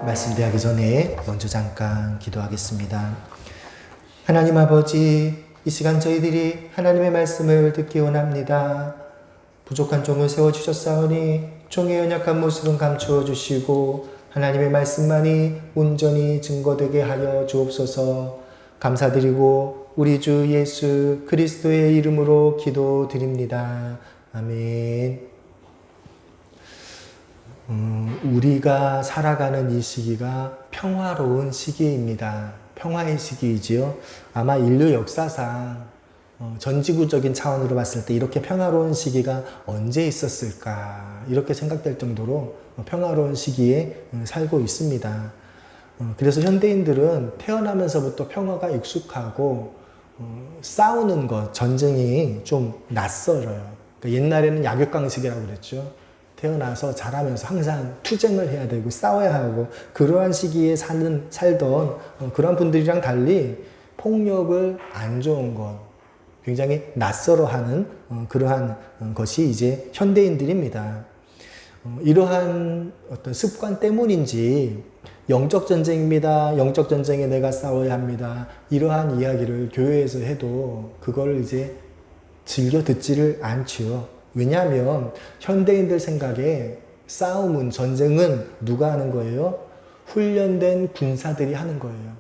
말씀드리기 전에 먼저 잠깐 기도하겠습니다. 하나님 아버지, 이 시간 저희들이 하나님의 말씀을 듣기 원합니다. 부족한 종을 세워주셨사오니 종의 연약한 모습은 감추어 주시고 하나님의 말씀만이 온전히 증거되게 하여 주옵소서. 감사드리고 우리 주 예수 그리스도의 이름으로 기도드립니다. 아멘. 우리가 살아가는 이 시기가 평화로운 시기입니다. 평화의 시기이지요. 아마 인류 역사상 전지구적인 차원으로 봤을 때 이렇게 평화로운 시기가 언제 있었을까 이렇게 생각될 정도로 평화로운 시기에 살고 있습니다. 그래서 현대인들은 태어나면서부터 평화가 익숙하고 싸우는 것, 전쟁이 좀 낯설어요. 그러니까 옛날에는 약육강식이라고 그랬죠. 태어나서 자라면서 항상 투쟁을 해야 되고 싸워야 하고 그러한 시기에 살던 그런 분들이랑 달리 폭력을 안 좋은 것, 굉장히 낯설어하는 그러한 것이 이제 현대인들입니다. 이러한 어떤 습관 때문인지 영적 전쟁입니다. 영적 전쟁에 내가 싸워야 합니다. 이러한 이야기를 교회에서 해도 그걸 이제 즐겨 듣지를 않지요. 왜냐하면 현대인들 생각에 싸움은, 전쟁은 누가 하는 거예요? 훈련된 군사들이 하는 거예요.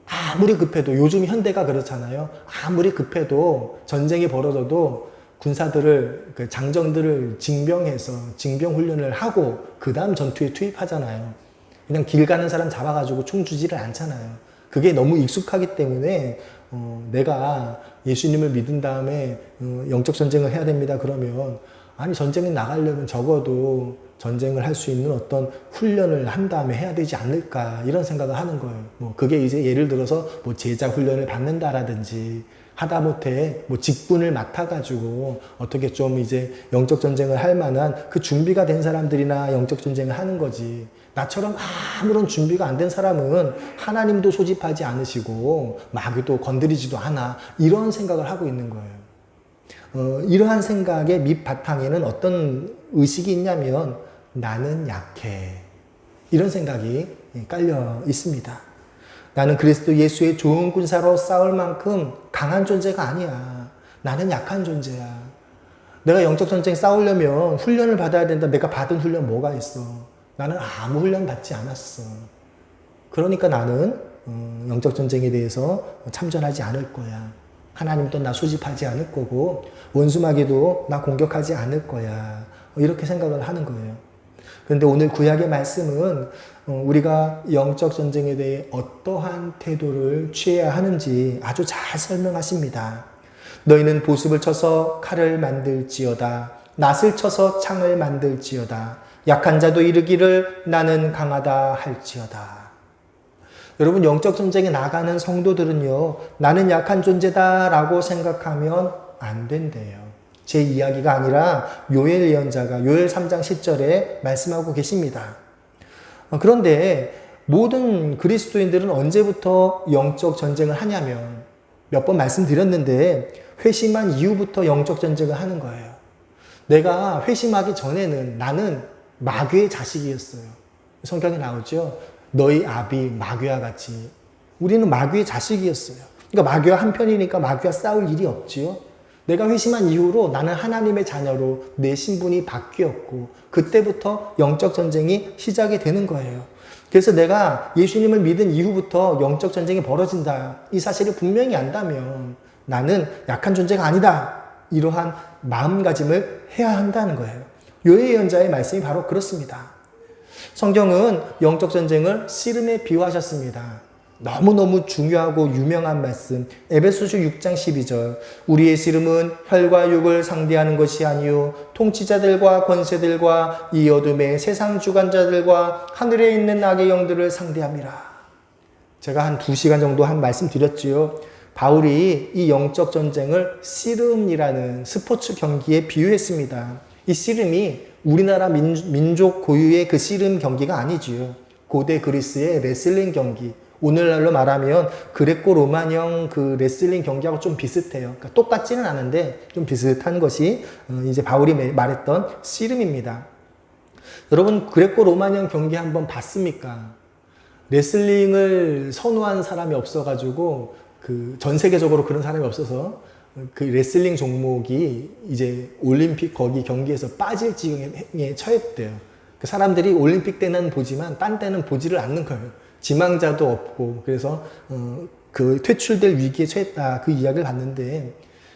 아무리 급해도, 요즘 현대가 그렇잖아요. 아무리 급해도 전쟁이 벌어져도 군사들을, 장정들을 징병해서 징병 훈련을 하고 그 다음 전투에 투입하잖아요. 그냥 길 가는 사람 잡아가지고 총 주지를 않잖아요. 그게 너무 익숙하기 때문에 내가 예수님을 믿은 다음에 영적 전쟁을 해야 됩니다. 그러면 아니 전쟁에 나가려면 적어도 전쟁을 할 수 있는 어떤 훈련을 한 다음에 해야 되지 않을까 이런 생각을 하는 거예요. 뭐 그게 이제 예를 들어서 뭐 제자 훈련을 받는다라든지 하다못해 뭐 직분을 맡아가지고 어떻게 좀 이제 영적 전쟁을 할 만한 그 준비가 된 사람들이나 영적 전쟁을 하는 거지. 나처럼 아무런 준비가 안 된 사람은 하나님도 소집하지 않으시고 마귀도 건드리지도 않아. 이런 생각을 하고 있는 거예요. 이러한 생각의 밑바탕에는 어떤 의식이 있냐면 나는 약해. 이런 생각이 깔려 있습니다. 나는 그리스도 예수의 좋은 군사로 싸울 만큼 강한 존재가 아니야. 나는 약한 존재야. 내가 영적 전쟁 싸우려면 훈련을 받아야 된다. 내가 받은 훈련 뭐가 있어? 나는 아무 훈련 받지 않았어. 그러니까 나는 영적 전쟁에 대해서 참전하지 않을 거야. 하나님도 나 소집하지 않을 거고 원수마귀도 나 공격하지 않을 거야. 이렇게 생각을 하는 거예요. 그런데 오늘 구약의 말씀은 우리가 영적 전쟁에 대해 어떠한 태도를 취해야 하는지 아주 잘 설명하십니다. 너희는 보습을 쳐서 칼을 만들지어다. 낫을 쳐서 창을 만들지어다. 약한 자도 이르기를 나는 강하다 할지어다. 여러분, 영적 전쟁에 나가는 성도들은요, 나는 약한 존재다 라고 생각하면 안 된대요. 제 이야기가 아니라 요엘 예언자가 요엘 3장 10절에 말씀하고 계십니다. 그런데 모든 그리스도인들은 언제부터 영적 전쟁을 하냐면 몇 번 말씀드렸는데 회심한 이후부터 영적 전쟁을 하는 거예요. 내가 회심하기 전에는 나는 마귀의 자식이었어요. 성경에 나오죠. 너희 아비 마귀와 같이. 우리는 마귀의 자식이었어요. 그러니까 마귀와 한편이니까 마귀와 싸울 일이 없지요. 내가 회심한 이후로 나는 하나님의 자녀로 내 신분이 바뀌었고 그때부터 영적 전쟁이 시작이 되는 거예요. 그래서 내가 예수님을 믿은 이후부터 영적 전쟁이 벌어진다. 이 사실을 분명히 안다면 나는 약한 존재가 아니다. 이러한 마음가짐을 해야 한다는 거예요. 요엘 예언자의 말씀이 바로 그렇습니다. 성경은 영적 전쟁을 씨름에 비유하셨습니다. 너무너무 중요하고 유명한 말씀 에베소서 6장 12절 우리의 씨름은 혈과 육을 상대하는 것이 아니요 통치자들과 권세들과 이 어둠의 세상 주관자들과 하늘에 있는 악의 영들을 상대함이라. 제가 한 2시간 정도 한 말씀 드렸지요. 바울이 이 영적 전쟁을 씨름이라는 스포츠 경기에 비유했습니다. 이 씨름이 우리나라 민족 고유의 그 씨름 경기가 아니지요. 고대 그리스의 레슬링 경기. 오늘날로 말하면 그레코 로마형 그 레슬링 경기하고 좀 비슷해요. 그러니까 똑같지는 않은데 좀 비슷한 것이 이제 바울이 말했던 씨름입니다. 여러분 그레코 로마니안 경기 한번 봤습니까? 레슬링을 선호한 사람이 없어가지고 전 세계적으로 그런 사람이 없어서 그 레슬링 종목이 이제 올림픽 거기 경기에서 빠질 지경에 처했대요. 그 사람들이 올림픽 때는 보지만 딴 때는 보지를 않는 거예요. 지망자도 없고 그래서 그 퇴출될 위기에 처했다 그 이야기를 봤는데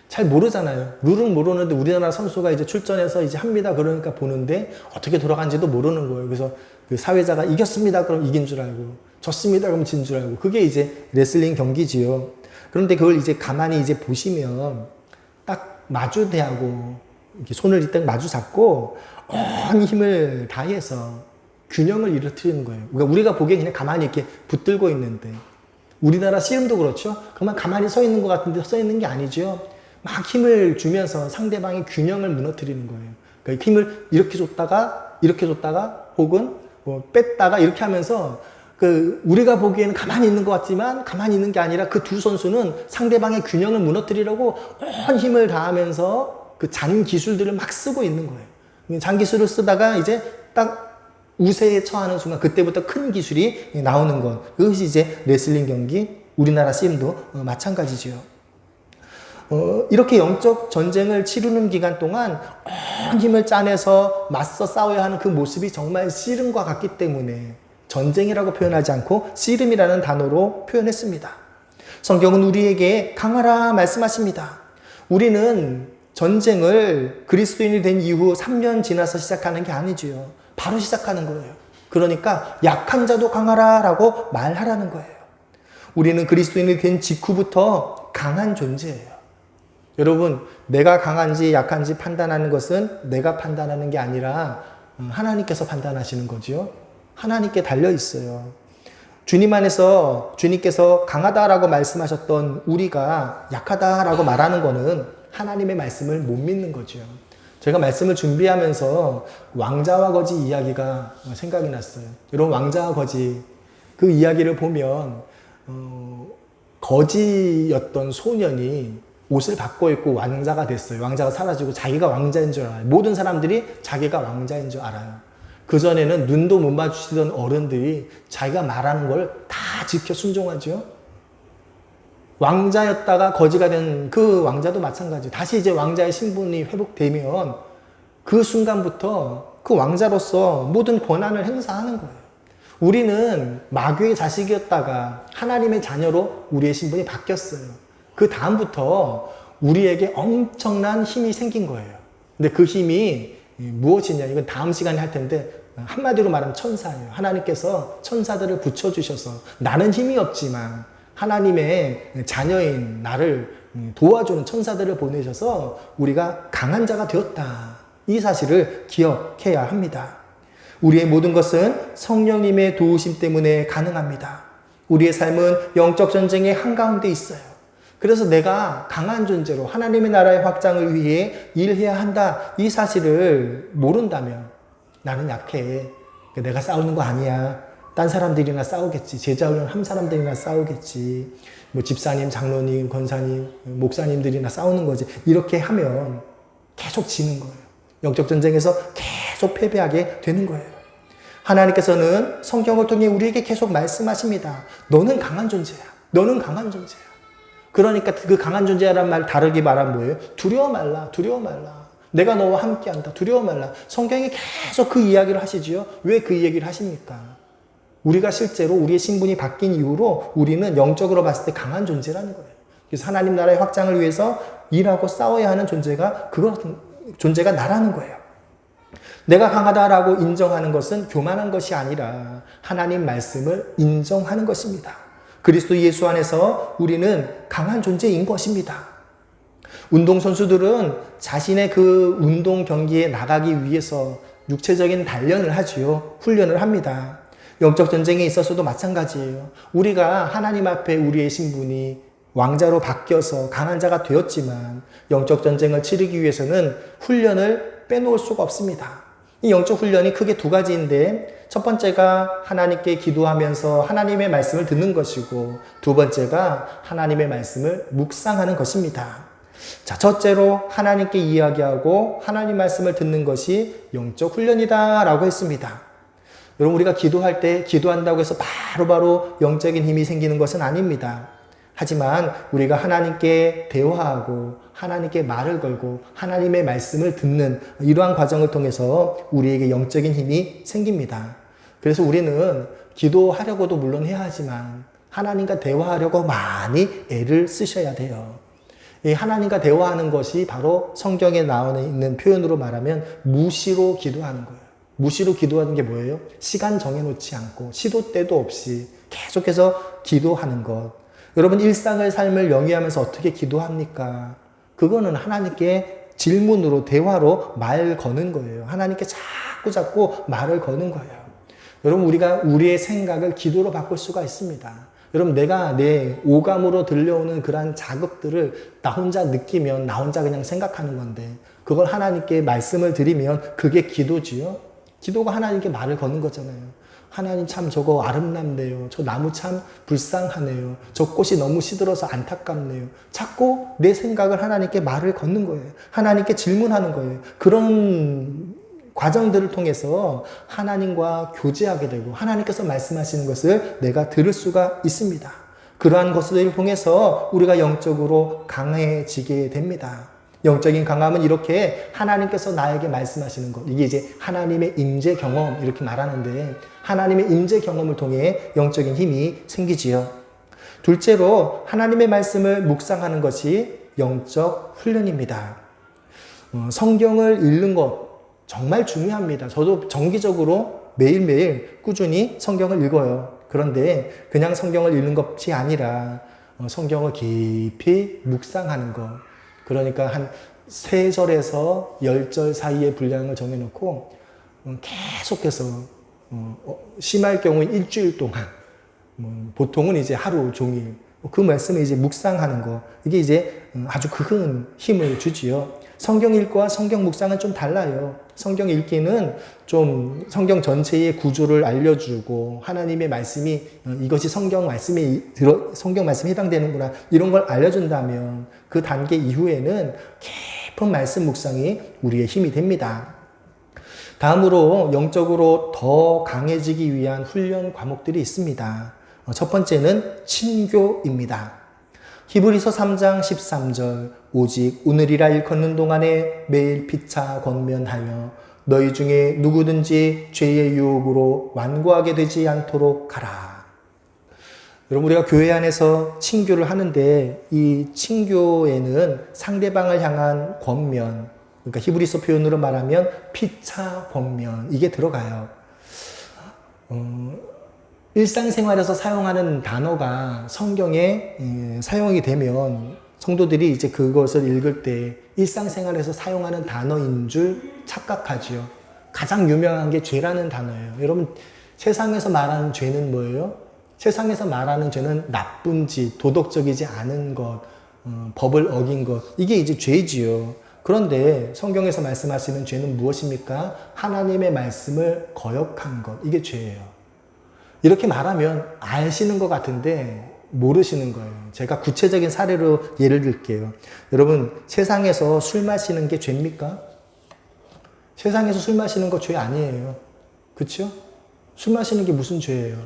잘 모르잖아요. 룰은 모르는데 우리나라 선수가 이제 출전해서 이제 합니다. 그러니까 보는데 어떻게 돌아간지도 모르는 거예요. 그래서 그 사회자가 이겼습니다. 그럼 이긴 줄 알고 졌습니다. 그럼 진 줄 알고 그게 이제 레슬링 경기지요. 그런데 그걸 이제 가만히 이제 보시면 딱 마주대하고 이렇게 손을 이딱 마주 잡고 온 힘을 다해서 균형을 이루어뜨리는 거예요. 그러니까 우리가 보기엔 그냥 가만히 이렇게 붙들고 있는데 우리나라 씨름도 그렇죠. 그만 가만히 서 있는 것 같은데 서 있는 게 아니죠. 막 힘을 주면서 상대방의 균형을 무너뜨리는 거예요. 그러니까 힘을 이렇게 줬다가 혹은 뭐 뺐다가 이렇게 하면서 우리가 보기에는 가만히 있는 것 같지만 가만히 있는 게 아니라 그 두 선수는 상대방의 균형을 무너뜨리려고 온 힘을 다하면서 그 잔 기술들을 막 쓰고 있는 거예요. 잔 기술을 쓰다가 이제 딱 우세에 처하는 순간 그때부터 큰 기술이 나오는 것. 그것이 이제 레슬링 경기, 우리나라 씨름도 마찬가지지요. 이렇게 영적 전쟁을 치르는 기간 동안 온 힘을 짜내서 맞서 싸워야 하는 그 모습이 정말 씨름과 같기 때문에 전쟁이라고 표현하지 않고 씨름이라는 단어로 표현했습니다. 성경은 우리에게 강하라 말씀하십니다. 우리는 전쟁을 그리스도인이 된 이후 3년 지나서 시작하는 게 아니지요. 바로 시작하는 거예요. 그러니까 약한 자도 강하라 라고 말하라는 거예요. 우리는 그리스도인이 된 직후부터 강한 존재예요. 여러분, 내가 강한지 약한지 판단하는 것은 내가 판단하는 게 아니라 하나님께서 판단하시는 거지요. 하나님께 달려 있어요. 주님 안에서 주님께서 강하다라고 말씀하셨던 우리가 약하다라고 말하는 거는 하나님의 말씀을 못 믿는 거죠. 제가 말씀을 준비하면서 왕자와 거지 이야기가 생각이 났어요. 이런 왕자와 거지 그 이야기를 보면 거지였던 소년이 옷을 바꿔 입고 왕자가 됐어요. 왕자가 사라지고 자기가 왕자인 줄 알아요. 모든 사람들이 자기가 왕자인 줄 알아요. 그전에는 눈도 못 마주치던 어른들이 자기가 말하는 걸 다 지켜 순종하죠. 왕자였다가 거지가 된 그 왕자도 마찬가지예요. 다시 이제 왕자의 신분이 회복되면 그 순간부터 그 왕자로서 모든 권한을 행사하는 거예요. 우리는 마귀의 자식이었다가 하나님의 자녀로 우리의 신분이 바뀌었어요. 그 다음부터 우리에게 엄청난 힘이 생긴 거예요. 근데 그 힘이 무엇이냐? 이건 다음 시간에 할 텐데 한마디로 말하면 천사예요. 하나님께서 천사들을 붙여주셔서 나는 힘이 없지만 하나님의 자녀인 나를 도와주는 천사들을 보내셔서 우리가 강한 자가 되었다. 이 사실을 기억해야 합니다. 우리의 모든 것은 성령님의 도우심 때문에 가능합니다. 우리의 삶은 영적 전쟁의 한가운데 있어요. 그래서 내가 강한 존재로 하나님의 나라의 확장을 위해 일해야 한다. 이 사실을 모른다면 나는 약해. 내가 싸우는 거 아니야. 딴 사람들이나 싸우겠지. 제자훈련 한 사람들이나 싸우겠지. 뭐 집사님, 장로님, 권사님, 목사님들이나 싸우는 거지. 이렇게 하면 계속 지는 거예요. 영적 전쟁에서 계속 패배하게 되는 거예요. 하나님께서는 성경을 통해 우리에게 계속 말씀하십니다. 너는 강한 존재야. 너는 강한 존재야. 그러니까 그 강한 존재라는 말 다르게 말하면 뭐예요? 두려워 말라. 두려워 말라. 내가 너와 함께한다. 두려워 말라. 성경이 계속 그 이야기를 하시지요. 왜 그 얘기를 하십니까? 우리가 실제로 우리의 신분이 바뀐 이후로 우리는 영적으로 봤을 때 강한 존재라는 거예요. 그래서 하나님 나라의 확장을 위해서 일하고 싸워야 하는 존재가 나라는 거예요. 내가 강하다라고 인정하는 것은 교만한 것이 아니라 하나님 말씀을 인정하는 것입니다. 그리스도 예수 안에서 우리는 강한 존재인 것입니다. 운동선수들은 자신의 그 운동 경기에 나가기 위해서 육체적인 단련을 하지요. 훈련을 합니다. 영적 전쟁에 있어서도 마찬가지예요. 우리가 하나님 앞에 우리의 신분이 왕자로 바뀌어서 강한 자가 되었지만 영적 전쟁을 치르기 위해서는 훈련을 빼놓을 수가 없습니다. 이 영적 훈련이 크게 두 가지인데 첫 번째가 하나님께 기도하면서 하나님의 말씀을 듣는 것이고 두 번째가 하나님의 말씀을 묵상하는 것입니다. 자, 첫째로 하나님께 이야기하고 하나님 말씀을 듣는 것이 영적 훈련이다라고 했습니다. 여러분, 우리가 기도할 때 기도한다고 해서 바로바로 영적인 힘이 생기는 것은 아닙니다. 하지만 우리가 하나님께 대화하고 하나님께 말을 걸고 하나님의 말씀을 듣는 이러한 과정을 통해서 우리에게 영적인 힘이 생깁니다. 그래서 우리는 기도하려고도 물론 해야 하지만 하나님과 대화하려고 많이 애를 쓰셔야 돼요. 이 하나님과 대화하는 것이 바로 성경에 나와 있는 표현으로 말하면 무시로 기도하는 거예요. 무시로 기도하는 게 뭐예요? 시간 정해놓지 않고 시도 때도 없이 계속해서 기도하는 것. 여러분, 일상의 삶을 영위하면서 어떻게 기도합니까? 그거는 하나님께 질문으로, 대화로 말 거는 거예요. 하나님께 자꾸 말을 거는 거예요. 여러분, 우리가 우리의 생각을 기도로 바꿀 수가 있습니다. 여러분, 내가 내 오감으로 들려오는 그러한 자극들을 나 혼자 느끼면 나 혼자 그냥 생각하는 건데, 그걸 하나님께 말씀을 드리면 그게 기도지요. 기도가 하나님께 말을 거는 거잖아요. 하나님, 참 저거 아름답네요. 저 나무 참 불쌍하네요. 저 꽃이 너무 시들어서 안타깝네요. 자꾸 내 생각을 하나님께 말을 거는 거예요. 하나님께 질문하는 거예요. 그런 과정들을 통해서 하나님과 교제하게 되고 하나님께서 말씀하시는 것을 내가 들을 수가 있습니다. 그러한 것들을 통해서 우리가 영적으로 강해지게 됩니다. 영적인 강함은 이렇게 하나님께서 나에게 말씀하시는 것, 이게 이제 하나님의 임재 경험 이렇게 말하는데, 하나님의 임재 경험을 통해 영적인 힘이 생기지요. 둘째로 하나님의 말씀을 묵상하는 것이 영적 훈련입니다. 성경을 읽는 것 정말 중요합니다. 저도 정기적으로 매일매일 꾸준히 성경을 읽어요. 그런데 그냥 성경을 읽는 것이 아니라 성경을 깊이 묵상하는 것. 그러니까 한 3절에서 10절 사이의 분량을 정해놓고 계속해서 심할 경우는 일주일 동안, 보통은 이제 하루 종일 그 말씀을 이제 묵상하는 거, 이게 이제 아주 큰 힘을 주지요. 성경 읽기와 성경 묵상은 좀 달라요. 성경 읽기는 좀 성경 전체의 구조를 알려주고 하나님의 말씀이 이것이 성경 말씀에 해당되는구나 이런 걸 알려준다면 그 단계 이후에는 깊은 말씀 묵상이 우리의 힘이 됩니다. 다음으로 영적으로 더 강해지기 위한 훈련 과목들이 있습니다. 첫 번째는 친교입니다. 히브리서 3장 13절 오직 오늘이라 일컫는 동안에 매일 피차 권면하여 너희 중에 누구든지 죄의 유혹으로 완고하게 되지 않도록 하라. 여러분, 우리가 교회 안에서 친교를 하는데 이 친교에는 상대방을 향한 권면, 그러니까 히브리서 표현으로 말하면 피차 권면, 이게 들어가요. 일상생활에서 사용하는 단어가 성경에 사용이 되면 성도들이 이제 그것을 읽을 때 일상생활에서 사용하는 단어인 줄 착각하지요. 가장 유명한 게 죄라는 단어예요. 여러분, 세상에서 말하는 죄는 뭐예요? 세상에서 말하는 죄는 나쁜 짓, 도덕적이지 않은 것, 법을 어긴 것, 이게 이제 죄지요. 그런데 성경에서 말씀하시는 죄는 무엇입니까? 하나님의 말씀을 거역한 것, 이게 죄예요. 이렇게 말하면 아시는 것 같은데 모르시는 거예요. 제가 구체적인 사례로 예를 들게요. 여러분, 세상에서 술 마시는 게 죄입니까? 세상에서 술 마시는 거 죄 아니에요. 그렇죠? 술 마시는 게 무슨 죄예요?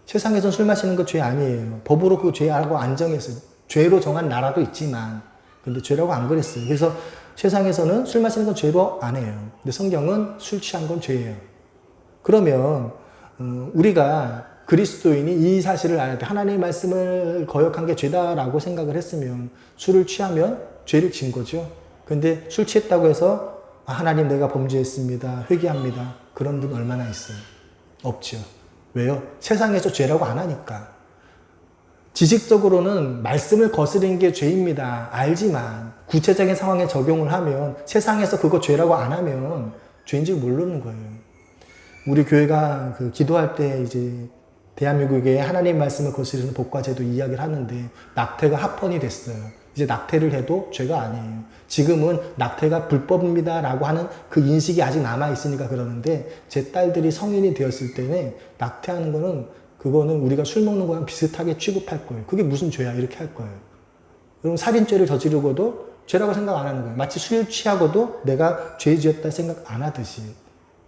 세상에서 술 마시는 거 죄 아니에요. 법으로 그 죄라고 안 정했어요. 죄로 정한 나라도 있지만 근데 죄라고 안 그랬어요. 그래서 세상에서는 술 마시는 건 죄로 안 해요. 근데 성경은 술 취한 건 죄예요. 그러면 우리가 그리스도인이 이 사실을 알때 하나님의 말씀을 거역한 게 죄다라고 생각을 했으면 술을 취하면 죄를 지은 거죠. 근데 술 취했다고 해서 하나님 내가 범죄했습니다. 회개합니다. 그런 분 얼마나 있어요? 없죠. 왜요? 세상에서 죄라고 안 하니까. 지식적으로는 말씀을 거스르는 게 죄입니다. 알지만 구체적인 상황에 적용을 하면 세상에서 그거 죄라고 안 하면 죄인 줄 모르는 거예요. 우리 교회가 기도할 때 이제 대한민국에 하나님 말씀을 거스르는 복과제도 이야기를 하는데 낙태가 합헌이 됐어요. 이제 낙태를 해도 죄가 아니에요. 지금은 낙태가 불법입니다 라고 하는 그 인식이 아직 남아있으니까 그러는데 제 딸들이 성인이 되었을 때는 낙태하는 거는 그거는 우리가 술 먹는 거랑 비슷하게 취급할 거예요. 그게 무슨 죄야 이렇게 할 거예요. 여러분, 살인죄를 저지르고도 죄라고 생각 안 하는 거예요. 마치 술 취하고도 내가 죄 지었다 생각 안 하듯이.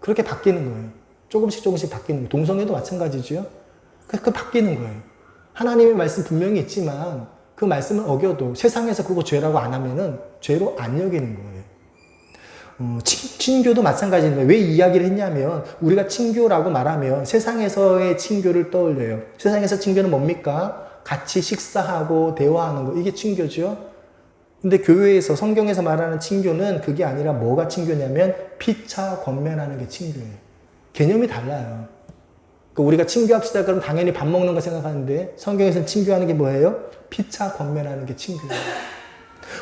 그렇게 바뀌는 거예요. 조금씩 바뀌는 거예요. 동성애도 마찬가지죠. 그 바뀌는 거예요. 하나님의 말씀 분명히 있지만 그 말씀을 어겨도 세상에서 그거 죄라고 안 하면은 죄로 안 여기는 거예요. 친교도 마찬가지인데 왜 이야기를 했냐면 우리가 친교라고 말하면 세상에서의 친교를 떠올려요. 세상에서 친교는 뭡니까? 같이 식사하고 대화하는 거. 이게 친교죠. 근데 교회에서 성경에서 말하는 친교는 그게 아니라 뭐가 친교냐면 피차 권면하는 게 친교예요. 개념이 달라요. 그러니까 우리가 친교합시다 그럼 당연히 밥 먹는 거 생각하는데 성경에서는 친교하는 게 뭐예요? 피차 권면하는 게 친교예요.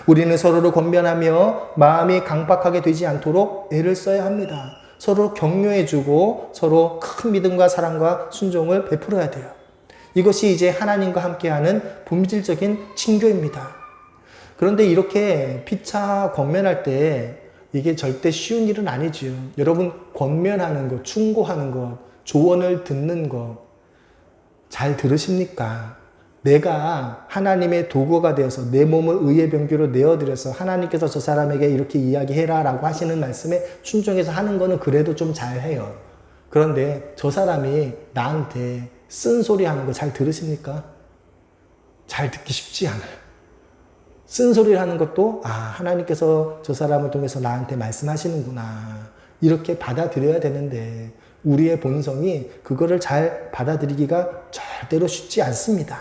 우리는 서로를 권면하며 마음이 강박하게 되지 않도록 애를 써야 합니다. 서로 격려해주고 서로 큰 믿음과 사랑과 순종을 베풀어야 돼요. 이것이 이제 하나님과 함께하는 본질적인 친교입니다. 그런데 이렇게 피차 권면할 때 이게 절대 쉬운 일은 아니지요. 여러분 권면하는 것, 충고하는 것, 조언을 듣는 것 잘 들으십니까? 내가 하나님의 도구가 되어서 내 몸을 의의 병기로 내어드려서 하나님께서 저 사람에게 이렇게 이야기해라 라고 하시는 말씀에 순종해서 하는 거는 그래도 좀 잘해요. 그런데 저 사람이 나한테 쓴소리 하는 거 잘 들으십니까? 잘 듣기 쉽지 않아요. 쓴소리를 하는 것도 하나님께서 저 사람을 통해서 나한테 말씀하시는구나 이렇게 받아들여야 되는데 우리의 본성이 그거를 잘 받아들이기가 절대로 쉽지 않습니다.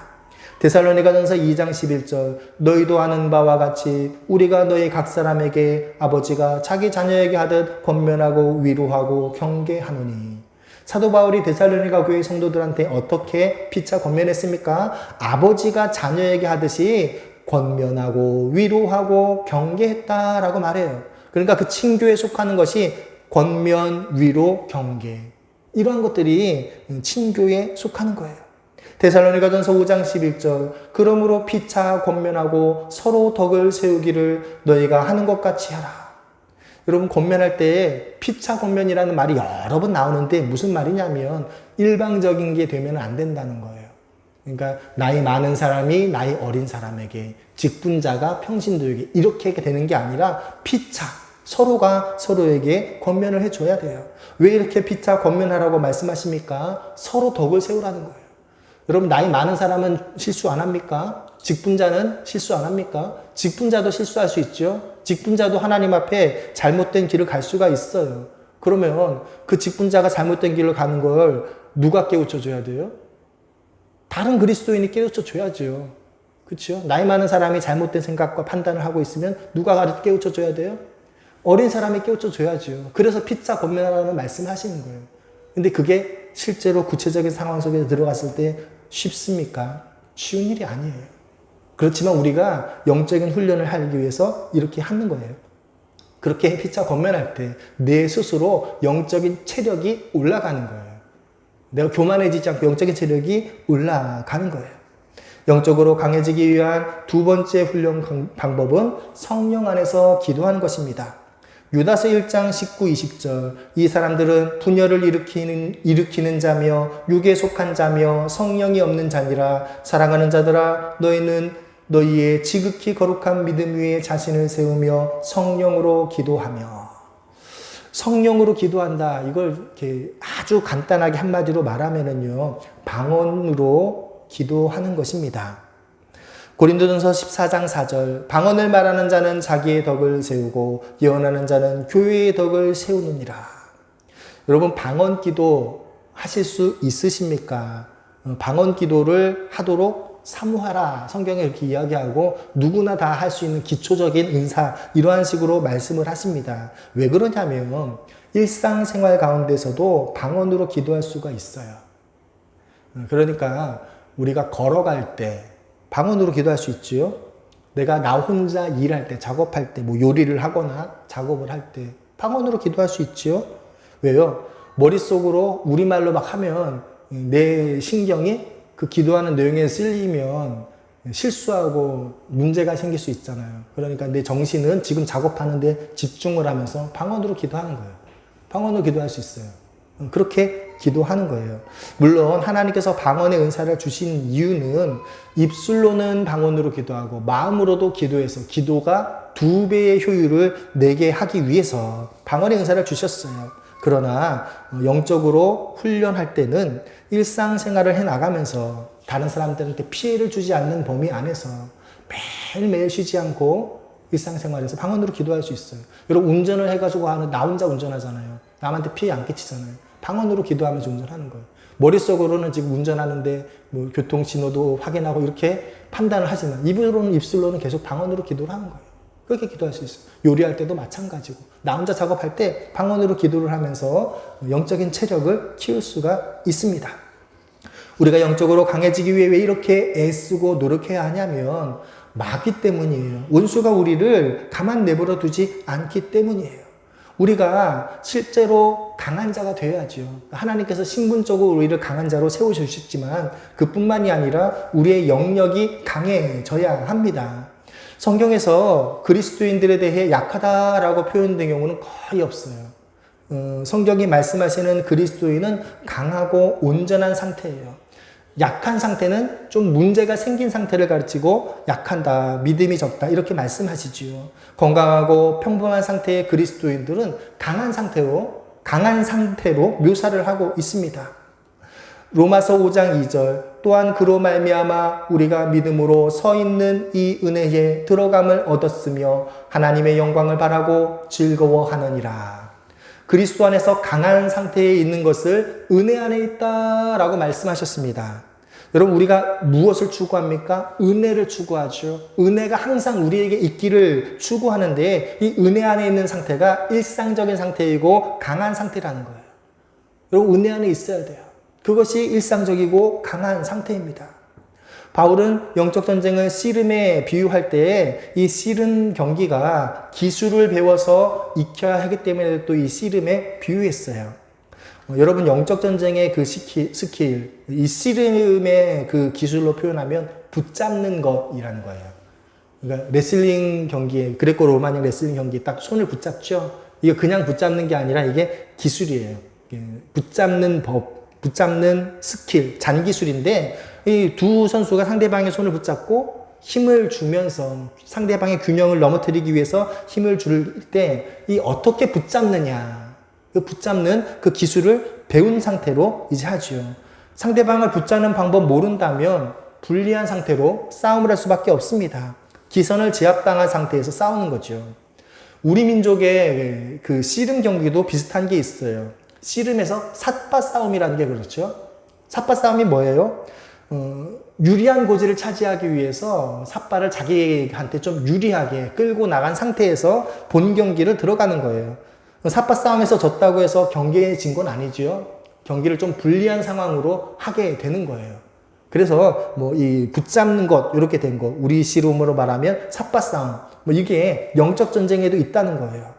데살로니가전서 2장 11절 너희도 아는 바와 같이 우리가 너희 각 사람에게 아버지가 자기 자녀에게 하듯 권면하고 위로하고 경계하노니. 사도 바울이 데살로니가 교회 성도들한테 어떻게 피차 권면했습니까? 아버지가 자녀에게 하듯이 권면하고 위로하고 경계했다라고 말해요. 그러니까 그 친교에 속하는 것이 권면, 위로, 경계 이러한 것들이 친교에 속하는 거예요. 데살로니가전서 5장 11절 그러므로 피차 권면하고 서로 덕을 세우기를 너희가 하는 것 같이 하라. 여러분 권면할 때 피차 권면이라는 말이 여러 번 나오는데 무슨 말이냐면 일방적인 게 되면 안 된다는 거예요. 그러니까 나이 많은 사람이 나이 어린 사람에게 직분자가 평신도에게 이렇게 되는 게 아니라 피차 서로가 서로에게 권면을 해줘야 돼요. 왜 이렇게 피차 권면하라고 말씀하십니까? 서로 덕을 세우라는 거예요. 여러분 나이 많은 사람은 실수 안 합니까? 직분자는 실수 안 합니까? 직분자도 실수할 수 있죠. 직분자도 하나님 앞에 잘못된 길을 갈 수가 있어요. 그러면 그 직분자가 잘못된 길을 가는 걸 누가 깨우쳐줘야 돼요? 다른 그리스도인이 깨우쳐줘야죠. 그렇죠? 나이 많은 사람이 잘못된 생각과 판단을 하고 있으면 누가 깨우쳐줘야 돼요? 어린 사람이 깨우쳐줘야죠. 그래서 피차 권면하라는 말씀을 하시는 거예요. 근데 그게 실제로 구체적인 상황 속에 들어갔을 때 쉽습니까? 쉬운 일이 아니에요. 그렇지만 우리가 영적인 훈련을 하기 위해서 이렇게 하는 거예요. 그렇게 피차 권면할 때 내 스스로 영적인 체력이 올라가는 거예요. 내가 교만해지지 않고 영적인 체력이 올라가는 거예요. 영적으로 강해지기 위한 두 번째 훈련 방법은 성령 안에서 기도하는 것입니다. 유다서 1장 19, 20절 이 사람들은 분열을 일으키는 자며 육에 속한 자며 성령이 없는 자니라. 사랑하는 자들아 너희는 너희의 지극히 거룩한 믿음 위에 자신을 세우며 성령으로 기도하며. 성령으로 기도한다. 이걸 이렇게 아주 간단하게 한마디로 말하면은요, 방언으로 기도하는 것입니다. 고린도전서 14장 4절 방언을 말하는 자는 자기의 덕을 세우고 예언하는 자는 교회의 덕을 세우느니라. 여러분 방언 기도 하실 수 있으십니까? 방언 기도를 하도록 사모하라. 성경에 이렇게 이야기하고 누구나 다 할 수 있는 기초적인 은사 이러한 식으로 말씀을 하십니다. 왜 그러냐면 일상생활 가운데서도 방언으로 기도할 수가 있어요. 그러니까 우리가 걸어갈 때 방언으로 기도할 수 있지요. 내가 나 혼자 일할 때, 작업할 때, 뭐 요리를 하거나 작업을 할 때 방언으로 기도할 수 있지요. 왜요? 머릿속으로 우리말로 막 하면 내 신경이 그 기도하는 내용에 쓸리면 실수하고 문제가 생길 수 있잖아요. 그러니까 내 정신은 지금 작업하는데 집중을 하면서 방언으로 기도하는 거예요. 방언으로 기도할 수 있어요. 그렇게 기도하는 거예요. 물론 하나님께서 방언의 은사를 주신 이유는 입술로는 방언으로 기도하고 마음으로도 기도해서 기도가 2배의 효율을 내게 하기 위해서 방언의 은사를 주셨어요. 그러나 영적으로 훈련할 때는 일상생활을 해나가면서 다른 사람들한테 피해를 주지 않는 범위 안에서 매일매일 쉬지 않고 일상생활에서 방언으로 기도할 수 있어요. 여러분 운전을 해가지고 나 혼자 운전하잖아요. 남한테 피해 안 끼치잖아요. 방언으로 기도하면서 운전하는 거예요. 머릿속으로는 지금 운전하는데 뭐 교통신호도 확인하고 이렇게 판단을 하지만 입술로는 계속 방언으로 기도를 하는 거예요. 그렇게 기도할 수 있어요. 요리할 때도 마찬가지고 나 혼자 작업할 때 방언으로 기도를 하면서 영적인 체력을 키울 수가 있습니다. 우리가 영적으로 강해지기 위해 왜 이렇게 애쓰고 노력해야 하냐면 마귀 때문이에요. 원수가 우리를 가만 내버려 두지 않기 때문이에요. 우리가 실제로 강한 자가 되어야죠. 하나님께서 신분적으로 우리를 강한 자로 세우셨지만 그뿐만이 아니라 우리의 영역이 강해져야 합니다. 성경에서 그리스도인들에 대해 약하다라고 표현된 경우는 거의 없어요. 성경이 말씀하시는 그리스도인은 강하고 온전한 상태예요. 약한 상태는 좀 문제가 생긴 상태를 가르치고 약한다, 믿음이 적다 이렇게 말씀하시지요. 건강하고 평범한 상태의 그리스도인들은 강한 상태로 묘사를 하고 있습니다. 로마서 5장 2절 또한 그로 말미암아 우리가 믿음으로 서 있는 이 은혜에 들어감을 얻었으며 하나님의 영광을 바라고 즐거워하느니라. 그리스도 안에서 강한 상태에 있는 것을 은혜 안에 있다라고 말씀하셨습니다. 여러분 우리가 무엇을 추구합니까? 은혜를 추구하죠. 은혜가 항상 우리에게 있기를 추구하는데 이 은혜 안에 있는 상태가 일상적인 상태이고 강한 상태라는 거예요. 여러분 은혜 안에 있어야 돼요. 그것이 일상적이고 강한 상태입니다. 바울은 영적 전쟁을 씨름에 비유할 때 이 씨름 경기가 기술을 배워서 익혀야 하기 때문에 또 이 씨름에 비유했어요. 여러분 영적 전쟁의 그 스킬, 이 씨름의 그 기술로 표현하면 붙잡는 것이라는 거예요. 그러니까 레슬링 경기에 그레코 로마식 레슬링 경기 딱 손을 붙잡죠. 이게 그냥 붙잡는 게 아니라 이게 기술이에요. 붙잡는 법, 붙잡는 스킬, 잔기술인데 이 두 선수가 상대방의 손을 붙잡고 힘을 주면서 상대방의 균형을 넘어뜨리기 위해서 힘을 줄 때 이 어떻게 붙잡느냐, 그 붙잡는 그 기술을 배운 상태로 이제 하지요. 상대방을 붙잡는 방법 모른다면 불리한 상태로 싸움을 할 수밖에 없습니다. 기선을 제압당한 상태에서 싸우는 거죠. 우리 민족의 그 씨름 경기도 비슷한 게 있어요. 씨름에서 삿바 싸움이라는 게 그렇죠. 삿바 싸움이 뭐예요? 유리한 고지를 차지하기 위해서 삿바를 자기한테 좀 유리하게 끌고 나간 상태에서 본 경기를 들어가는 거예요. 삿바 싸움에서 졌다고 해서 경기에 진 건 아니지요. 경기를 좀 불리한 상황으로 하게 되는 거예요. 그래서 뭐 이 붙잡는 것 이렇게 된 거, 우리 씨름으로 말하면 삿바 싸움, 뭐 이게 영적 전쟁에도 있다는 거예요.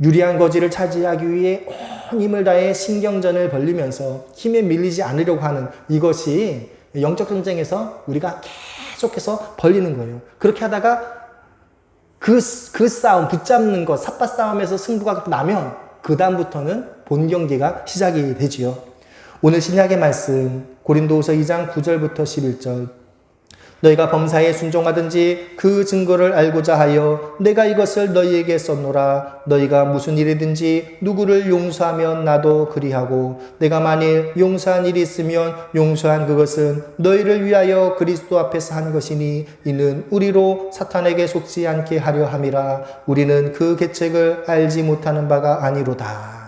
유리한 거지를 차지하기 위해 온 힘을 다해 신경전을 벌리면서 힘에 밀리지 않으려고 하는 이것이 영적 전쟁에서 우리가 계속해서 벌리는 거예요. 그렇게 하다가 그 싸움, 붙잡는 것, 삿바 싸움에서 승부가 나면 그 다음부터는 본 경기가 시작이 되지요. 오늘 신약의 말씀 고린도후서 2장 9절부터 11절 너희가 범사에 순종하든지 그 증거를 알고자 하여 내가 이것을 너희에게 썼노라. 너희가 무슨 일이든지 누구를 용서하면 나도 그리하고 내가 만일 용서한 일이 있으면 용서한 그것은 너희를 위하여 그리스도 앞에서 한 것이니 이는 우리로 사탄에게 속지 않게 하려 함이라. 우리는 그 계책을 알지 못하는 바가 아니로다.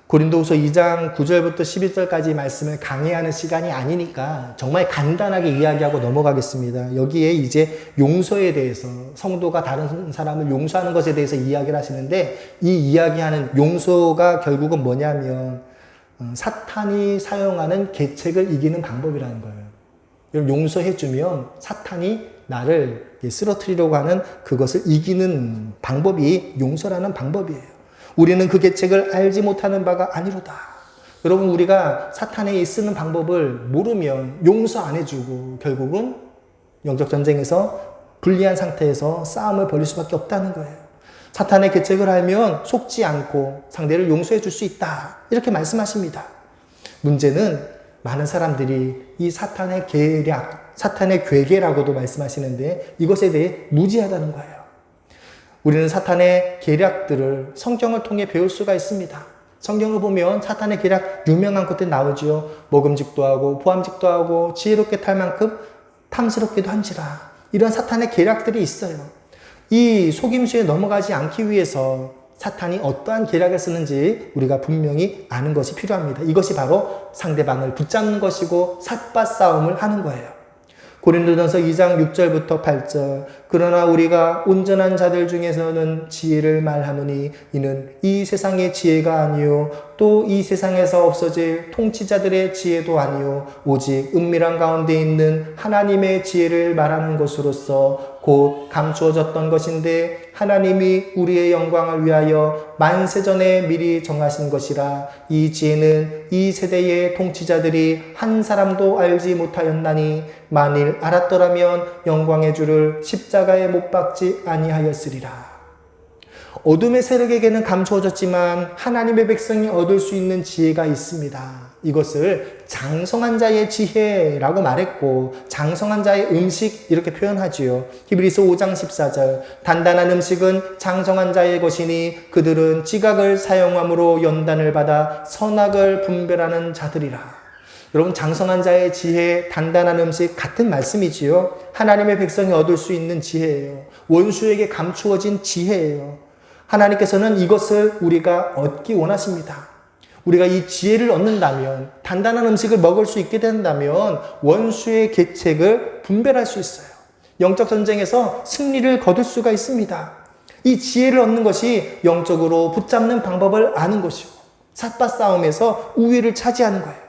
고린도후서 2장 9절부터 11절까지 말씀을 강의하는 시간이 아니니까 정말 간단하게 이야기하고 넘어가겠습니다. 여기에 이제 용서에 대해서 성도가 다른 사람을 용서하는 것에 대해서 이야기를 하시는데 이 이야기하는 용서가 결국은 뭐냐면 사탄이 사용하는 계책을 이기는 방법이라는 거예요. 용서해주면 사탄이 나를 쓰러뜨리려고 하는 그것을 이기는 방법이 용서라는 방법이에요. 우리는 그 계책을 알지 못하는 바가 아니로다. 여러분 우리가 사탄에게 쓰는 방법을 모르면 용서 안 해주고 결국은 영적 전쟁에서 불리한 상태에서 싸움을 벌일 수밖에 없다는 거예요. 사탄의 계책을 알면 속지 않고 상대를 용서해 줄 수 있다. 이렇게 말씀하십니다. 문제는 많은 사람들이 이 사탄의 계략, 사탄의 괴계라고도 말씀하시는데 이것에 대해 무지하다는 거예요. 우리는 사탄의 계략들을 성경을 통해 배울 수가 있습니다. 성경을 보면 사탄의 계략 유명한 것들 나오지요. 먹음직도 하고 보암직도 하고 지혜롭게 탈 만큼 탐스럽기도 한지라. 이런 사탄의 계략들이 있어요. 이 속임수에 넘어가지 않기 위해서 사탄이 어떠한 계략을 쓰는지 우리가 분명히 아는 것이 필요합니다. 이것이 바로 상대방을 붙잡는 것이고 삿바 싸움을 하는 거예요. 고린도전서 2장 6절부터 8절 그러나 우리가 온전한 자들 중에서는 지혜를 말하노니 이는 이 세상의 지혜가 아니요 또 이 세상에서 없어질 통치자들의 지혜도 아니요 오직 은밀한 가운데 있는 하나님의 지혜를 말하는 것으로서 곧 감추어졌던 것인데 하나님이 우리의 영광을 위하여 만세전에 미리 정하신 것이라. 이 지혜는 이 세대의 통치자들이 한 사람도 알지 못하였나니 만일 알았더라면 영광의 주를 십자가에 못 박지 아니하였으리라. 어둠의 세력에게는 감추어졌지만 하나님의 백성이 얻을 수 있는 지혜가 있습니다. 이것을 장성한 자의 지혜라고 말했고 장성한 자의 음식 이렇게 표현하지요. 히브리서 5장 14절 단단한 음식은 장성한 자의 것이니 그들은 지각을 사용함으로 연단을 받아 선악을 분별하는 자들이라. 여러분 장성한 자의 지혜, 단단한 음식 같은 말씀이지요. 하나님의 백성이 얻을 수 있는 지혜예요. 원수에게 감추어진 지혜예요. 하나님께서는 이것을 우리가 얻기 원하십니다. 우리가 이 지혜를 얻는다면 단단한 음식을 먹을 수 있게 된다면 원수의 계책을 분별할 수 있어요. 영적 전쟁에서 승리를 거둘 수가 있습니다. 이 지혜를 얻는 것이 영적으로 붙잡는 방법을 아는 것이고 삿바 싸움에서 우위를 차지하는 거예요.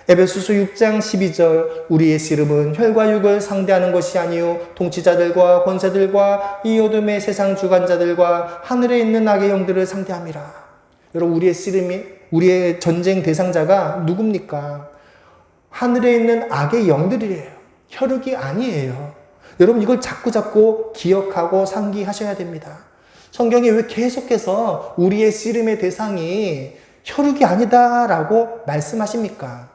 에베소서 6장 12절 우리의 씨름은 혈과 육을 상대하는 것이 아니요 통치자들과 권세들과 이 어둠의 세상 주관자들과 하늘에 있는 악의 영들을 상대함이라. 여러분 우리의 씨름이 우리의 전쟁 대상자가 누굽니까? 하늘에 있는 악의 영들이에요. 혈육이 아니에요. 여러분 이걸 자꾸 기억하고 상기하셔야 됩니다. 성경에 왜 계속해서 우리의 씨름의 대상이 혈육이 아니다라고 말씀하십니까?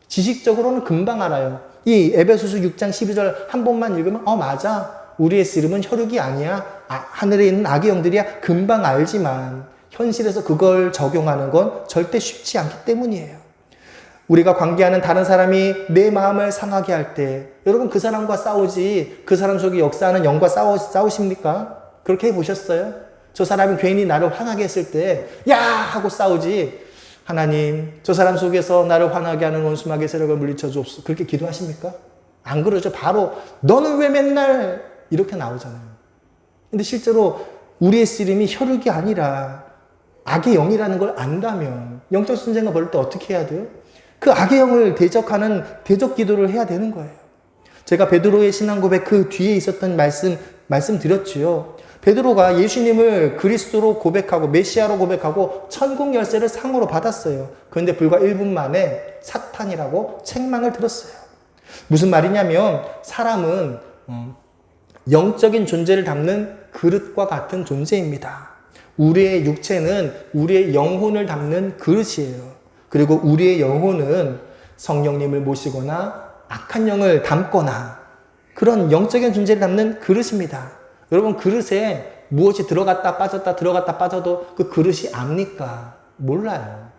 지식적으로는 금방 알아요. 이 에베소서 6장 12절 한 번만 읽으면 맞아. 우리의 씨름은 혈육이 아니야. 하늘에 있는 악의 영들이야. 금방 알지만 현실에서 그걸 적용하는 건 절대 쉽지 않기 때문이에요. 우리가 관계하는 다른 사람이 내 마음을 상하게 할 때 여러분 그 사람과 싸우지 그 사람 속에 역사하는 영과 싸우십니까? 그렇게 해보셨어요? 저 사람이 괜히 나를 화나게 했을 때 야! 하고 싸우지 하나님 저 사람 속에서 나를 화나게 하는 원수마귀의 세력을 물리쳐 주옵소서. 그렇게 기도하십니까? 안 그러죠. 바로 너는 왜 맨날 이렇게 나오잖아요. 근데 실제로 우리의 씨름이 혈육이 아니라 악의 영이라는 걸 안다면 영적 전쟁을 벌일 때 어떻게 해야 돼요? 그 악의 영을 대적하는 대적 기도를 해야 되는 거예요. 제가 베드로의 신앙 고백 그 뒤에 있었던 말씀드렸지요. 베드로가 예수님을 그리스도로 고백하고 메시아로 고백하고 천국 열쇠를 상으로 받았어요. 그런데 불과 1분 만에 사탄이라고 책망을 들었어요. 무슨 말이냐면 사람은 영적인 존재를 담는 그릇과 같은 존재입니다. 우리의 육체는 우리의 영혼을 담는 그릇이에요. 그리고 우리의 영혼은 성령님을 모시거나 악한 영을 담거나 그런 영적인 존재를 담는 그릇입니다. 여러분 그릇에 무엇이 들어갔다 빠졌다 들어갔다 빠져도 그 그릇이 압니까? 몰라요.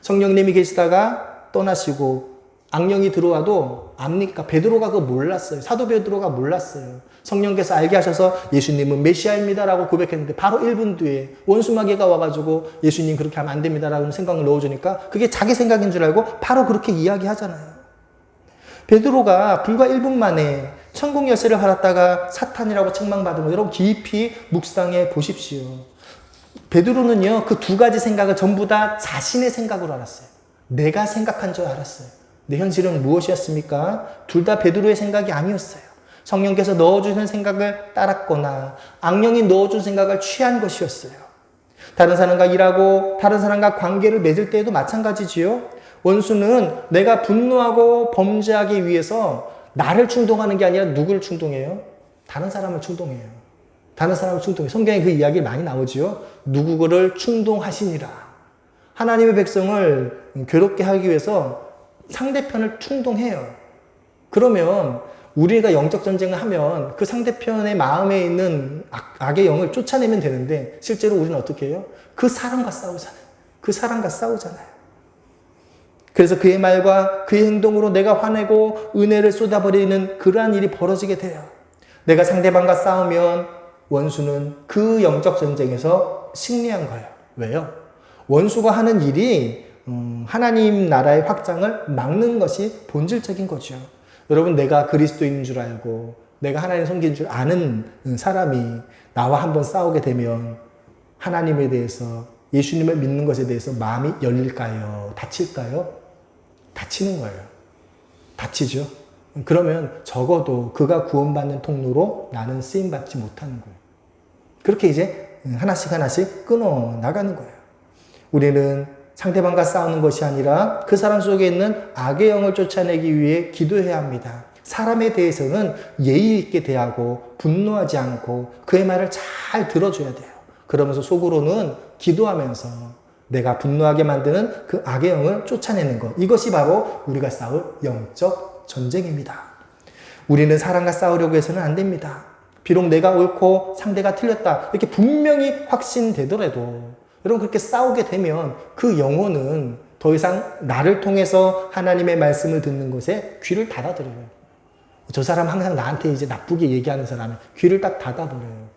성령님이 계시다가 떠나시고 악령이 들어와도 압니까? 베드로가 그거 몰랐어요. 사도 베드로가 몰랐어요. 성령께서 알게 하셔서 예수님은 메시아입니다라고 고백했는데 바로 1분 뒤에 원수마귀가 와가지고 예수님 그렇게 하면 안 됩니다라는 생각을 넣어주니까 그게 자기 생각인 줄 알고 바로 그렇게 이야기하잖아요. 베드로가 불과 1분 만에 천국 열쇠를 받았다가 사탄이라고 책망받은 거 여러분 깊이 묵상해 보십시오. 베드로는요 그 두 가지 생각을 전부 다 자신의 생각으로 알았어요. 내가 생각한 줄 알았어요. 내 현실은 무엇이었습니까? 둘 다 베드로의 생각이 아니었어요. 성령께서 넣어주는 생각을 따랐거나 악령이 넣어준 생각을 취한 것이었어요. 다른 사람과 일하고 다른 사람과 관계를 맺을 때에도 마찬가지지요. 원수는 내가 분노하고 범죄하기 위해서 나를 충동하는 게 아니라 누구를 충동해요? 다른 사람을 충동해요. 다른 사람을 충동해. 성경에 그 이야기 많이 나오지요. 누구를 충동하시니라. 하나님의 백성을 괴롭게 하기 위해서 상대편을 충동해요. 그러면 우리가 영적 전쟁을 하면 그 상대편의 마음에 있는 악의 영을 쫓아내면 되는데 실제로 우리는 어떻게 해요? 그 사람과 싸우잖아요. 그 사람과 싸우잖아요. 그래서 그의 말과 그의 행동으로 내가 화내고 은혜를 쏟아버리는 그러한 일이 벌어지게 돼요. 내가 상대방과 싸우면 원수는 그 영적 전쟁에서 승리한 거예요. 왜요? 원수가 하는 일이 하나님 나라의 확장을 막는 것이 본질적인 거죠. 여러분, 내가 그리스도인인 줄 알고 내가 하나님 섬기는 줄 아는 사람이 나와 한번 싸우게 되면 하나님에 대해서, 예수님을 믿는 것에 대해서 마음이 열릴까요? 닫힐까요? 닫히는 거예요. 닫히죠. 그러면 적어도 그가 구원받는 통로로 나는 쓰임받지 못하는 거예요. 그렇게 이제 하나씩 하나씩 끊어 나가는 거예요. 우리는 상대방과 싸우는 것이 아니라 그 사람 속에 있는 악의 영을 쫓아내기 위해 기도해야 합니다. 사람에 대해서는 예의 있게 대하고 분노하지 않고 그의 말을 잘 들어줘야 돼요. 그러면서 속으로는 기도하면서 내가 분노하게 만드는 그 악의 영을 쫓아내는 것. 이것이 바로 우리가 싸울 영적 전쟁입니다. 우리는 사람과 싸우려고 해서는 안 됩니다. 비록 내가 옳고 상대가 틀렸다 이렇게 분명히 확신되더라도 여러분, 그렇게 싸우게 되면 그 영혼은 더 이상 나를 통해서 하나님의 말씀을 듣는 것에 귀를 닫아들여요. 저 사람 항상 나한테 이제 나쁘게 얘기하는 사람은 귀를 딱 닫아버려요.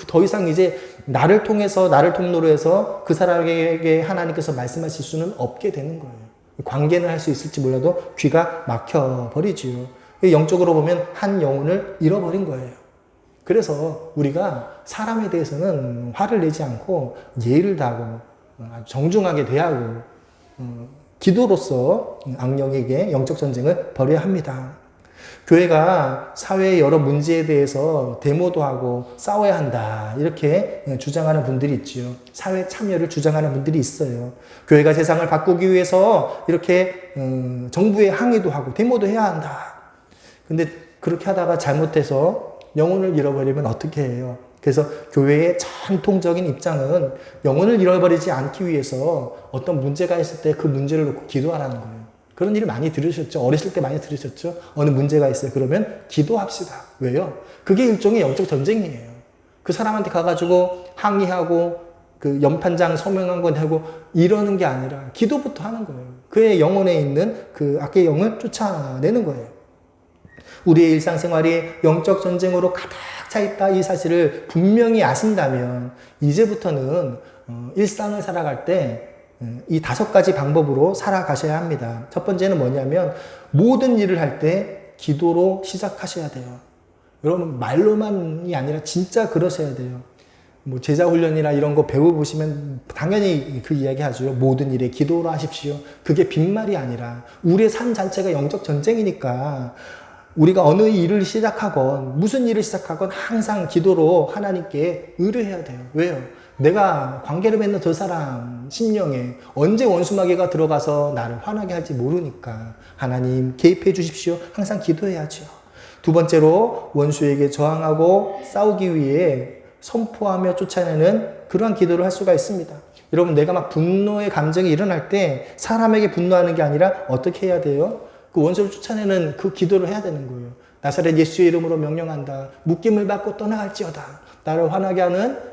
더 이상 이제 나를 통해서, 나를 통로로 해서 그 사람에게 하나님께서 말씀하실 수는 없게 되는 거예요. 관계는 할 수 있을지 몰라도 귀가 막혀버리지요. 영적으로 보면 한 영혼을 잃어버린 거예요. 그래서 우리가 사람에 대해서는 화를 내지 않고 예의를 다하고 정중하게 대하고 기도로서 악령에게 영적 전쟁을 벌여야 합니다. 교회가 사회의 여러 문제에 대해서 데모도 하고 싸워야 한다 이렇게 주장하는 분들이 있지요. 사회 참여를 주장하는 분들이 있어요. 교회가 세상을 바꾸기 위해서 이렇게 정부에 항의도 하고 데모도 해야 한다. 근데 그렇게 하다가 잘못해서 영혼을 잃어버리면 어떻게 해요? 그래서 교회의 전통적인 입장은 영혼을 잃어버리지 않기 위해서 어떤 문제가 있을 때 그 문제를 놓고 기도하라는 거예요. 그런 일을 많이 들으셨죠? 어렸을 때 많이 들으셨죠? 어느 문제가 있어요. 그러면 기도합시다. 왜요? 그게 일종의 영적 전쟁이에요. 그 사람한테 가가지고 항의하고 그 연판장 서명한 건 하고 이러는 게 아니라 기도부터 하는 거예요. 그의 영혼에 있는 그 악의 영을 쫓아내는 거예요. 우리의 일상생활이 영적 전쟁으로 가득 차 있다 이 사실을 분명히 아신다면 이제부터는 일상을 살아갈 때 이 5가지 방법으로 살아가셔야 합니다. 첫 번째는 뭐냐면 모든 일을 할 때 기도로 시작하셔야 돼요. 여러분, 말로만이 아니라 진짜 그러셔야 돼요. 뭐 제자훈련이나 이런 거 배워보시면 당연히 그 이야기 하죠. 모든 일에 기도로 하십시오. 그게 빈말이 아니라 우리의 삶 자체가 영적 전쟁이니까 우리가 어느 일을 시작하건 무슨 일을 시작하건 항상 기도로 하나님께 의뢰해야 돼요. 왜요? 내가 관계를 맺는 저 사람 심령에 언제 원수마귀가 들어가서 나를 화나게 할지 모르니까 하나님 개입해 주십시오. 항상 기도해야죠. 두 번째로 원수에게 저항하고 싸우기 위해 선포하며 쫓아내는 그러한 기도를 할 수가 있습니다. 여러분, 내가 막 분노의 감정이 일어날 때 사람에게 분노하는 게 아니라 어떻게 해야 돼요? 그 원수를 쫓아내는 그 기도를 해야 되는 거예요. 나사렛 예수의 이름으로 명령한다. 묶임을 받고 떠나갈지어다. 나를 화나게 하는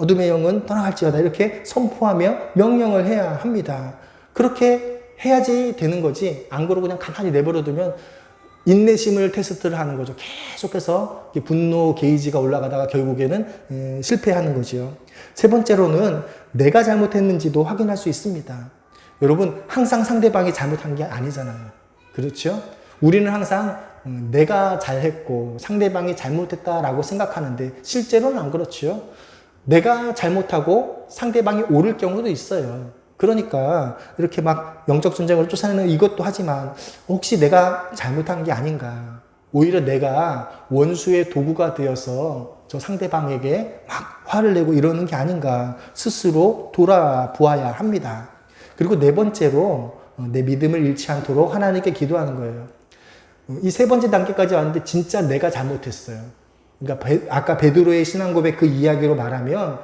어둠의 영은 떠나갈지어다. 이렇게 선포하며 명령을 해야 합니다. 그렇게 해야지 되는 거지. 안 그러고 그냥 가만히 내버려두면 인내심을 테스트를 하는 거죠. 계속해서 분노 게이지가 올라가다가 결국에는 실패하는 거죠. 세 번째로는 내가 잘못했는지도 확인할 수 있습니다. 여러분, 항상 상대방이 잘못한 게 아니잖아요. 그렇죠? 우리는 항상 내가 잘했고 상대방이 잘못했다라고 생각하는데 실제로는 안 그렇죠. 내가 잘못하고 상대방이 옳을 경우도 있어요. 그러니까 이렇게 막 영적 전쟁으로 쫓아내는 이것도 하지만 혹시 내가 잘못한 게 아닌가. 오히려 내가 원수의 도구가 되어서 저 상대방에게 막 화를 내고 이러는 게 아닌가 스스로 돌아보아야 합니다. 그리고 네 번째로 내 믿음을 잃지 않도록 하나님께 기도하는 거예요. 이 세 번째 단계까지 왔는데 진짜 내가 잘못했어요. 그러니까 아까 베드로의 신앙 고백 그 이야기로 말하면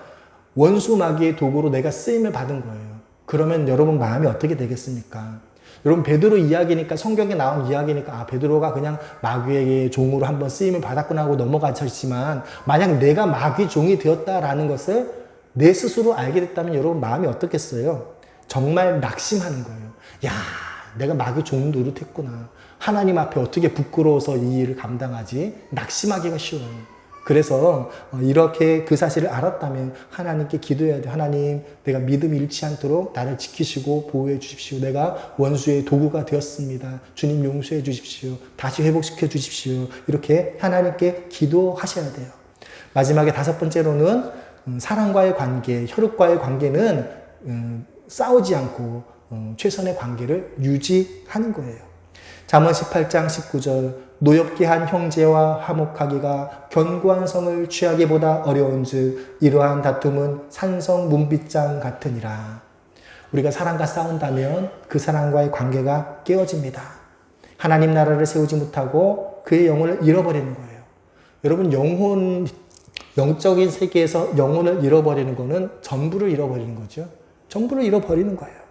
원수 마귀의 도구로 내가 쓰임을 받은 거예요. 그러면 여러분 마음이 어떻게 되겠습니까? 여러분 베드로 이야기니까 성경에 나온 이야기니까 베드로가 그냥 마귀에게 종으로 한번 쓰임을 받았구나 하고 넘어가셨지만 만약 내가 마귀 종이 되었다라는 것을 내 스스로 알게 됐다면 여러분 마음이 어떻겠어요? 정말 낙심하는 거예요. 야, 내가 마귀 종 노릇했구나. 하나님 앞에 어떻게 부끄러워서 이 일을 감당하지? 낙심하기가 쉬워요. 그래서 이렇게 그 사실을 알았다면 하나님께 기도해야 돼. 하나님, 내가 믿음이 잃지 않도록 나를 지키시고 보호해 주십시오. 내가 원수의 도구가 되었습니다. 주님 용서해 주십시오. 다시 회복시켜 주십시오. 이렇게 하나님께 기도하셔야 돼요. 마지막에 다섯 번째로는 사랑과의 관계, 혈육과의 관계는 싸우지 않고 최선의 관계를 유지하는 거예요. 잠언 18장 19절 노엽게 한 형제와 화목하기가 견고한 성을 취하기보다 어려운즉 이러한 다툼은 산성 문빗장 같으니라. 우리가 사람과 싸운다면 그 사람과의 관계가 깨어집니다. 하나님 나라를 세우지 못하고 그의 영혼을 잃어버리는 거예요. 여러분 영적인 세계에서 영혼을 잃어버리는 거는 전부를 잃어버리는 거죠. 전부를 잃어버리는 거예요.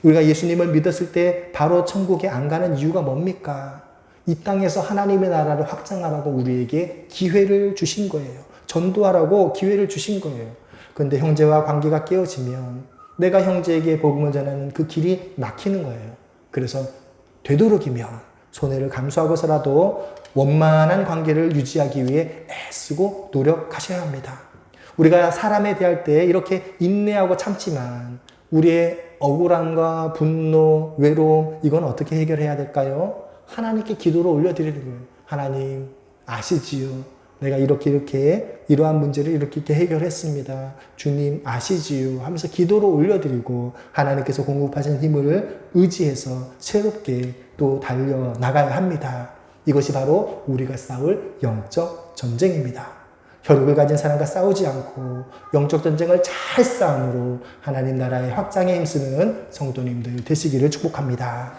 우리가 예수님을 믿었을 때 바로 천국에 안 가는 이유가 뭡니까? 이 땅에서 하나님의 나라를 확장하라고 우리에게 기회를 주신 거예요. 전도하라고 기회를 주신 거예요. 그런데 형제와 관계가 깨어지면 내가 형제에게 복음을 전하는 그 길이 막히는 거예요. 그래서 되도록이면 손해를 감수하고서라도 원만한 관계를 유지하기 위해 애쓰고 노력하셔야 합니다. 우리가 사람에 대할 때 이렇게 인내하고 참지만 우리의 억울함과 분노, 외로움 이건 어떻게 해결해야 될까요? 하나님께 기도로 올려드리는 거예요. 하나님 아시지요. 내가 이렇게 이러한 문제를 이렇게 해결했습니다. 주님 아시지요 하면서 기도로 올려드리고 하나님께서 공급하신 힘을 의지해서 새롭게 또 달려나가야 합니다. 이것이 바로 우리가 싸울 영적 전쟁입니다. 혈육을 가진 사람과 싸우지 않고 영적 전쟁을 잘 싸움으로 하나님 나라의 확장에 힘쓰는 성도님들 되시기를 축복합니다.